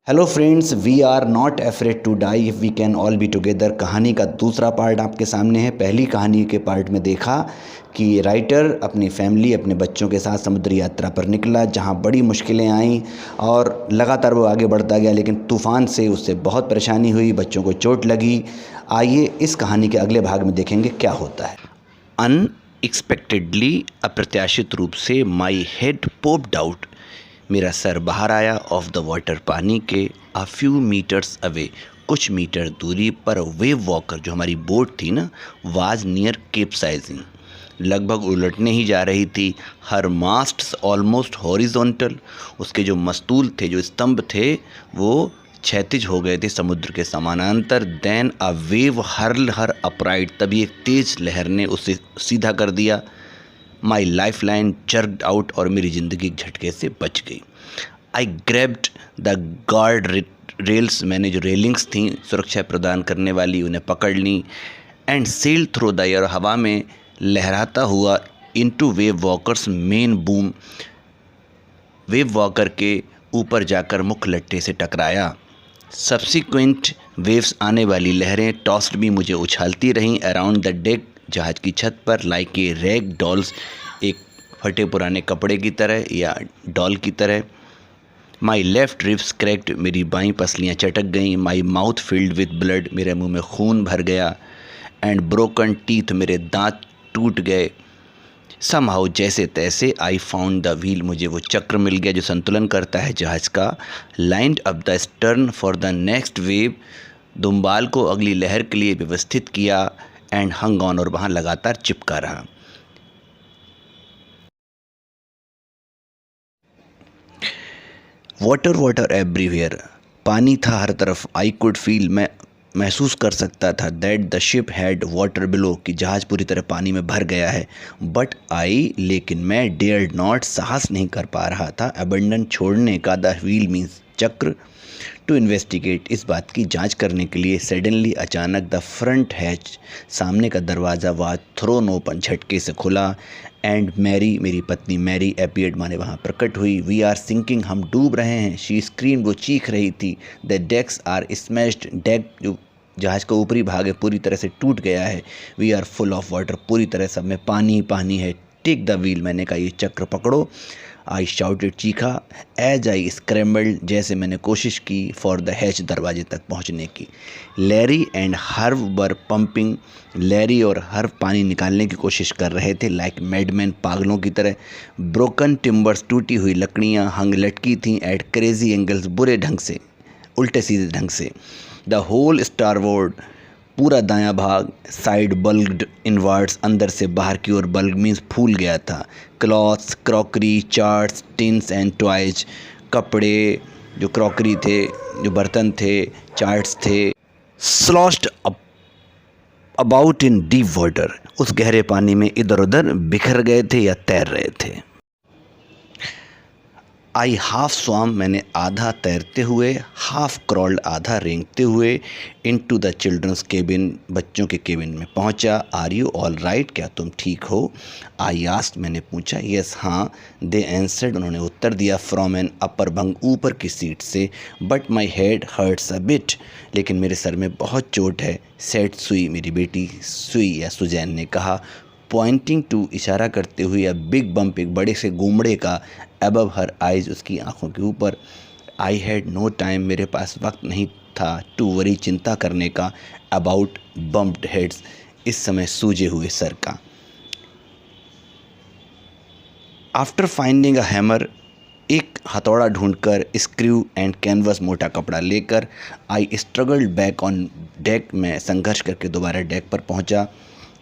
Hello friends, we are not afraid to die if we can all be together. कहानी का दूसरा part आपके सामने है। पहली कहानी के पार्ट में देखा कि राइटर अपनी फैमिली, अपने बच्चों के साथ समुद्री यात्रा पर निकला, जहां बड़ी मुश्किलें आईं और लगातार वो आगे बढ़ता गया, लेकिन तूफ़ान से उससे बहुत परेशानी हुई, बच्चों को चोट लगी। आइए इस कहानी के अगले भाग में देखेंगे क्या होता है। अनएक्सपेक्टेडली, अप्रत्याशित रूप से, माई हेड पोप्ड आउट, मेरा सर बाहर आया ऑफ द वाटर, पानी के, अ फ्यू मीटर्स अवे, कुछ मीटर दूरी पर। वेव वॉकर, जो हमारी बोट थी ना, वाज नियर कैप्साइजिंग, लगभग उलटने ही जा रही थी। हर मास्ट्स ऑलमोस्ट हॉरिजॉन्टल, उसके जो मस्तूल थे, जो स्तंभ थे, वो क्षैतिज हो गए थे, समुद्र के समानांतर। Then a wave hurled her upright, तभी एक तेज लहर ने उसे सीधा कर दिया। My lifeline jerked out, और मेरी ज़िंदगी झटके से बच गई। I grabbed the guard rails, मैंने जो रेलिंग्स थीं सुरक्षा प्रदान करने वाली, उन्हें पकड़ ली। And sail through the air, हवा में लहराता हुआ, into Wave Walker's main boom, Wave Walker के ऊपर जाकर मुख्य लट्ठे से टकराया। सब्सिक्वेंट वेव्स, आने वाली लहरें, टॉस्ड भी, मुझे उछालती रहीं अराउंड द डेक, जहाज़ की छत पर, लाइक ए रैग डॉल्स, एक फटे पुराने कपड़े की तरह या डॉल की तरह। माई लेफ्ट रिब्स क्रैक्ड, मेरी बाईं पसलियाँ चटक गईं। My mouth filled with blood, मेरे मुंह में खून भर गया। एंड ब्रोकन टीथ, मेरे दांत टूट गए। समहाउ, जैसे तैसे, आई फाउंड द व्हील, मुझे वो चक्र मिल गया जो संतुलन करता है जहाज़ का। Lined up the stern for the next wave, दुम्बाल को अगली लहर के लिए व्यवस्थित किया। एंड हंग ऑन, और वहाँ लगातार चिपका रहा। वाटर वाटर एवरीवेयर, पानी था हर तरफ। आई कुड फील, मैं महसूस कर सकता था। That the ship had water below, कि जहाज़ पूरी तरह पानी में भर गया है। बट आई, लेकिन मैं, डेयर्ड नॉट, साहस नहीं कर पा रहा था, अबंडन, छोड़ने का, द व्हील मीन्स चक्र, टू इन्वेस्टिगेट, इस बात की जांच करने के लिए। सडनली, अचानक, द फ्रंट हैच, सामने का दरवाज़ा, वाज थ्रोन ओपन, झटके से खुला। एंड मैरी, मेरी पत्नी मैरी, अपीयर्ड, माने वहाँ प्रकट हुई। वी आर सिंकिंग, हम डूब रहे हैं। शी स्क्रीम, वो चीख रही थी। The decks are smashed, deck, जो जहाज़ का ऊपरी भाग है, पूरी तरह से टूट गया है। We are full of water, पूरी तरह सब में पानी पानी है। टेक द व्हील, मैंने कहा ये चक्र पकड़ो। आई शाउटेड, चीखा। एज आई स्क्रैम्बल्ड, जैसे मैंने कोशिश की, फॉर द हैच, दरवाजे तक पहुंचने की। Larry and Herb were pumping, Larry और हर्व पानी निकालने की कोशिश कर रहे थे, लाइक मैडमैन, पागलों की तरह। ब्रोकन टिम्बर्स, टूटी हुई लकड़ियाँ हंग लटकी थीं एट क्रेजी एंगल्स, बुरे ढंग से, उल्टे सीधे ढंग से। द होल स्टारबोर्ड, पूरा दायां भाग, साइड बल्ग्ड इनवर्ड्स, अंदर से बाहर की ओर, बल्ग मीन्स फूल गया था। Clothes, crockery, charts, tins and toys, कपड़े, जो क्रॉकरी थे, जो बर्तन थे, चार्ट्स थे, sloshed about in deep water, उस गहरे पानी में इधर उधर बिखर गए थे या तैर रहे थे। आई हाफ स्वाम, मैंने आधा तैरते हुए, हाफ क्रॉल्ड, आधा रेंगते हुए, इनटू द चिल्ड्रंस केबिन, बच्चों के केबिन में पहुंचा। आर यू ऑल राइट, क्या तुम ठीक हो? आई आस्क्ड, मैंने पूछा। यस, हाँ। दे आंसर्ड, उन्होंने उत्तर दिया। फ्रॉम एन अपर बंग, ऊपर की सीट से। But my head hurts a bit, लेकिन मेरे सर में बहुत चोट है। सेड सुई, मेरी बेटी सुई या सुजैन ने कहा, पॉइंटिंग टू, इशारा करते हुए, अ बिग बम्प, एक बड़े से गुमड़े का, अबव हर आइज, उसकी आंखों के ऊपर। आई हैड नो टाइम, मेरे पास वक्त नहीं था, टू वरी, चिंता करने का, अबाउट बम्प्ड हेड्स, इस समय सूजे हुए सर का। आफ्टर फाइंडिंग अ हैमर, एक हथौड़ा ढूंढकर, स्क्रू एंड कैनवस, मोटा कपड़ा लेकर, आई स्ट्रगल्ड बैक ऑन डेक, में संघर्ष करके दोबारा डेक पर पहुंचा।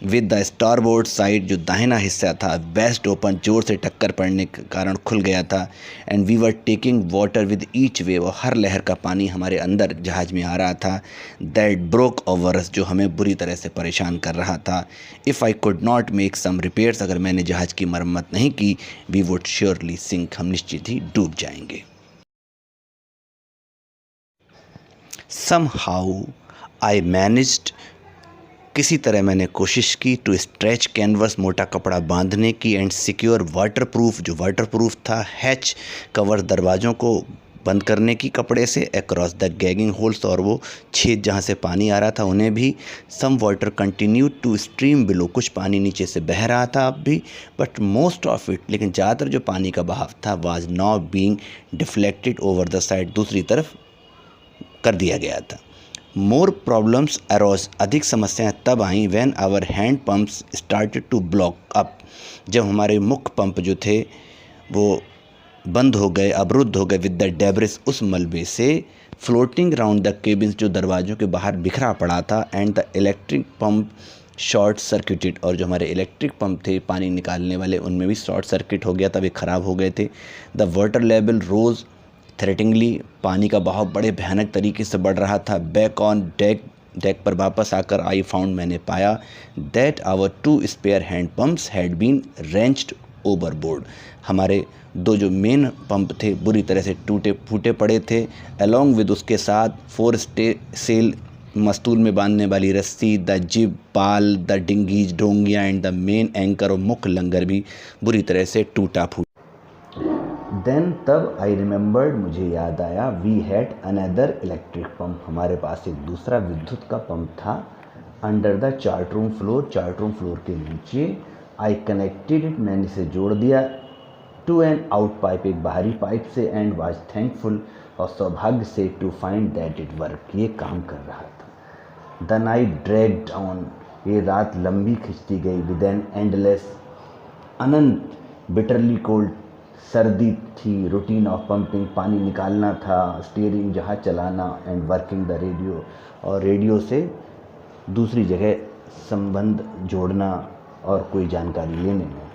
विद द स्टारबोर्ड साइड, जो दाहिना हिस्सा था, बेस्ट ओपन, जोर से टक्कर पड़ने के कारण खुल गया था। And we were taking water with each wave, और हर लहर का पानी हमारे अंदर जहाज़ में आ रहा था। दैट ब्रोक ओवर अस, जो हमें बुरी तरह से परेशान कर रहा था। If I could not make some repairs, अगर मैंने जहाज़ की मरम्मत नहीं की, वी वुड श्योरली सिंक, हम निश्चित ही डूब जाएंगे। Somehow I managed, किसी तरह मैंने कोशिश की, टू स्ट्रेच कैनवस, मोटा कपड़ा बांधने की, एंड सिक्योर वाटर प्रूफ, जो वाटर प्रूफ था, हैच कवर, दरवाज़ों को बंद करने की कपड़े से अक्रॉस द गैगिंग होल्स, और वो छेद जहाँ से पानी आ रहा था उन्हें भी। Some water continue to stream below, कुछ पानी नीचे से बह रहा था अब भी, बट मोस्ट ऑफ इट, लेकिन ज़्यादातर जो पानी का बहाव था, was now being deflected over the side, दूसरी तरफ कर दिया गया था। मोर प्रॉब्लम्स अरोज, अधिक समस्याएं तब आईं when our hand pumps started to block up, जब हमारे मुख्य पंप जो थे वो बंद हो गए, अवरुद्ध हो गए विद द डेब्रिस, उस मलबे से, फ्लोटिंग राउंड द केबिन्स, जो दरवाज़ों के बाहर बिखरा पड़ा था, and the electric pump short circuited, और जो हमारे इलेक्ट्रिक पंप थे पानी निकालने वाले उनमें भी शॉर्ट सर्किट हो गया था, वे ख़राब हो गए थे। The water level rose threateningly, पानी का बहाव बड़े भयानक तरीके से बढ़ रहा था। बैक ऑन डेक पर वापस आकर आई फाउंड, मैंने पाया, that our 2 spare hand pumps had been wrenched overboard, हमारे 2 जो मेन पंप थे बुरी तरह से टूटे फूटे पड़े थे। अलॉन्ग विद, उसके साथ 4 सेल, मस्तूल में बांधने वाली रस्सी, द जिब, पाल, द डिंगीज, डोंगियाँ, एंड द मेन एंकर, और मुख्य लंगर भी बुरी तरह से टूटा फूटा। देन तब आई रिमेंबर्ड, मुझे याद आया, we had another electric pump, हमारे पास एक दूसरा विद्युत का पंप था। Under the chart room floor के नीचे। आई कनेक्टेड इट, मैंने इसे जोड़ दिया, टू एन आउट पाइप, एक बाहरी पाइप से, एंड वाज थैंकफुल, और सौभाग्य से, to find that it work, ये काम कर रहा था। द नाइट ड्रैग्ड ऑन, ये रात लंबी खिंचती गई, with an endless, Anant, bitterly cold, सर्दी थी, रूटीन ऑफ पंपिंग, पानी निकालना था, स्टीयरिंग, जहाज चलाना, एंड वर्किंग द रेडियो, और रेडियो से दूसरी जगह संबंध जोड़ना और कोई जानकारी लेने में।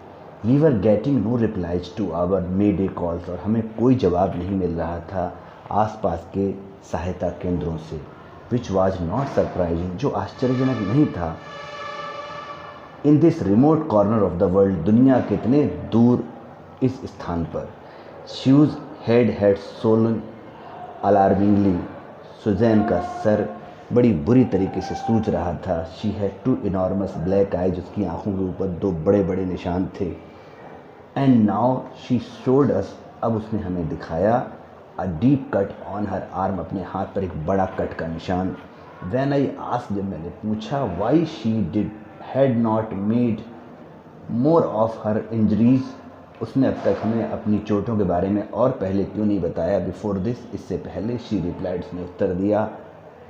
We were getting no replies to our mayday calls, और हमें कोई जवाब नहीं मिल रहा था आसपास के सहायता केंद्रों से, विच वॉज नॉट सरप्राइजिंग, जो आश्चर्यजनक नहीं था। In this remote corner of the world, दुनिया के इतने दूर इस स्थान पर। Sue's head had swollen alarmingly, Susan का सर बड़ी बुरी तरीके से सूज रहा था। She had 2 enormous black eyes, उसकी आंखों के ऊपर 2 बड़े बड़े निशान थे। And now she showed us, अब उसने हमें दिखाया, a deep cut on her arm, अपने हाथ पर एक बड़ा कट का निशान। व्हेन आई आस्क्ड, जब मैंने पूछा, why she did had not made more of her injuries, उसने अब तक हमें अपनी चोटों के बारे में और पहले क्यों नहीं बताया, बिफोर दिस, इससे पहले। शी रिप्लाइड, उसने उत्तर दिया,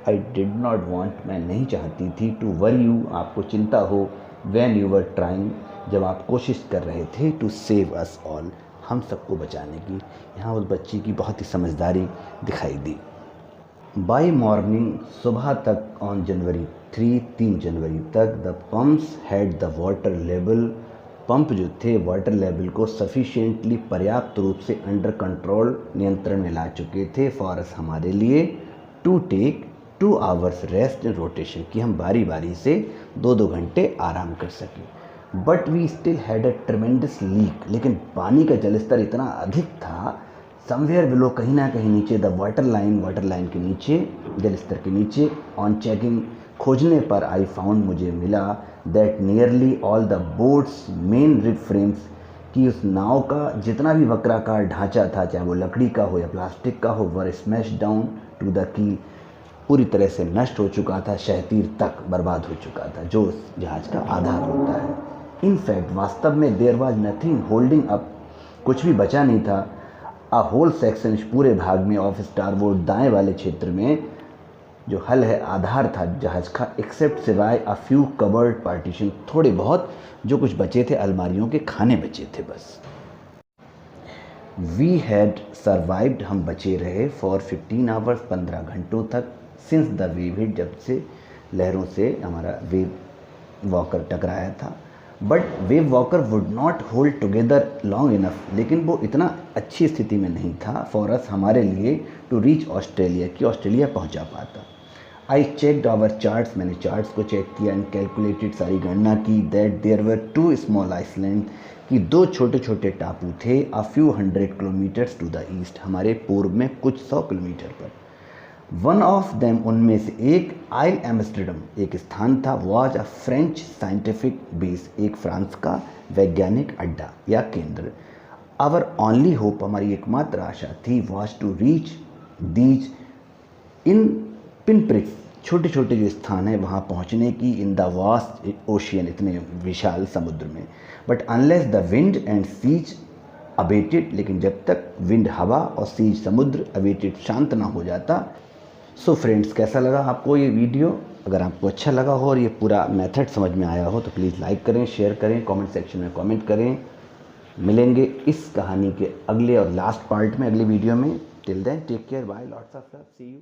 आई डिड नॉट वॉन्ट, मैं नहीं चाहती थी, टू वरी यू, आपको चिंता हो, व्हेन यू वर ट्राइंग, जब आप कोशिश कर रहे थे, टू सेव अस ऑल, हम सबको बचाने की। यहाँ उस बच्ची की बहुत ही समझदारी दिखाई दी। बाई मॉर्निंग, सुबह तक, ऑन जनवरी 3 जनवरी तक, the pumps had the water level, pump जो थे वाटर लेवल को सफिशिएंटली, पर्याप्त रूप से, अंडर कंट्रोल, नियंत्रण में ला चुके थे, फॉर अस, हमारे लिए, to take 2 hours rest in rotation, कि हम बारी बारी से 2-2 घंटे आराम कर सकें। But we still had a tremendous leak, लेकिन पानी का जलस्तर इतना अधिक था, समवेयर बिलो, कहीं ना कहीं नीचे, द वाटर लाइन के नीचे, जलस्तर के नीचे। ऑन चेकिंग, खोजने पर, आई फाउंड, मुझे मिला, that nearly all the boats main rib frames, कि उस नाव का जितना भी वक्राकार ढांचा था, चाहे वो लकड़ी का हो या प्लास्टिक का हो, were smashed down to the keel, पूरी तरह से नष्ट हो चुका था, शहतीर तक बर्बाद हो चुका था, जो उस जहाज का आधार होता है। इनफैक्ट, वास्तव में, there was nothing holding up, कुछ भी बचा नहीं था, अ होल सेक्शन, इस पूरे भाग में, ऑफ स्टारबोर्ड, दाएं वाले क्षेत्र में, जो हल है, आधार था जहाज का, एक्सेप्ट, सिवाय, अ फ्यू कवर्ड पार्टीशन, थोड़े बहुत जो कुछ बचे थे, अलमारियों के खाने बचे थे बस। वी हैड सर्वाइव्ड, हम बचे रहे, फॉर 15 आवर्स, 15 घंटों तक, सिंस द वेव हिट, जब से लहरों से हमारा वेव वॉकर टकराया था। But wave walker would not hold together long enough, लेकिन वो इतना अच्छी स्थिति में नहीं था, फॉर अस, हमारे लिए, टू रीच ऑस्ट्रेलिया, कि ऑस्ट्रेलिया पहुंचा पाता। आई चेकड आवर चार्ट्स, मैंने चार्ट्स को चेक किया, एंड कैलकुलेटेड, सारी गणना की, that there were 2 small island, कि 2 छोटे छोटे टापू थे, a few 100 kilometres to the east, हमारे पूर्व में कुछ 100 किलोमीटर पर। वन ऑफ देम, उनमें से एक, आइल एम्स्टर्डम, एक स्थान था, was a French scientific base, एक फ्रांस का वैज्ञानिक अड्डा या केंद्र। आवर ओनली होप, हमारी एकमात्र आशा थी, was to reach these in pinprick, छोटे छोटे जो स्थान हैं वहाँ पहुँचने की, इन द वास्ट ओशियन, इतने विशाल समुद्र में। But unless the wind and seas abated, लेकिन जब तक विंड हवा और सीज समुद्र अबेटेड शांत ना हो जाता। सो फ्रेंड्स, कैसा लगा आपको ये वीडियो? अगर आपको अच्छा लगा हो और ये पूरा मेथड समझ में आया हो तो प्लीज़ लाइक करें, शेयर करें, कमेंट सेक्शन में कमेंट करें। मिलेंगे इस कहानी के अगले और लास्ट पार्ट में, अगले वीडियो में। Till then take care, bye, lots of love, see you.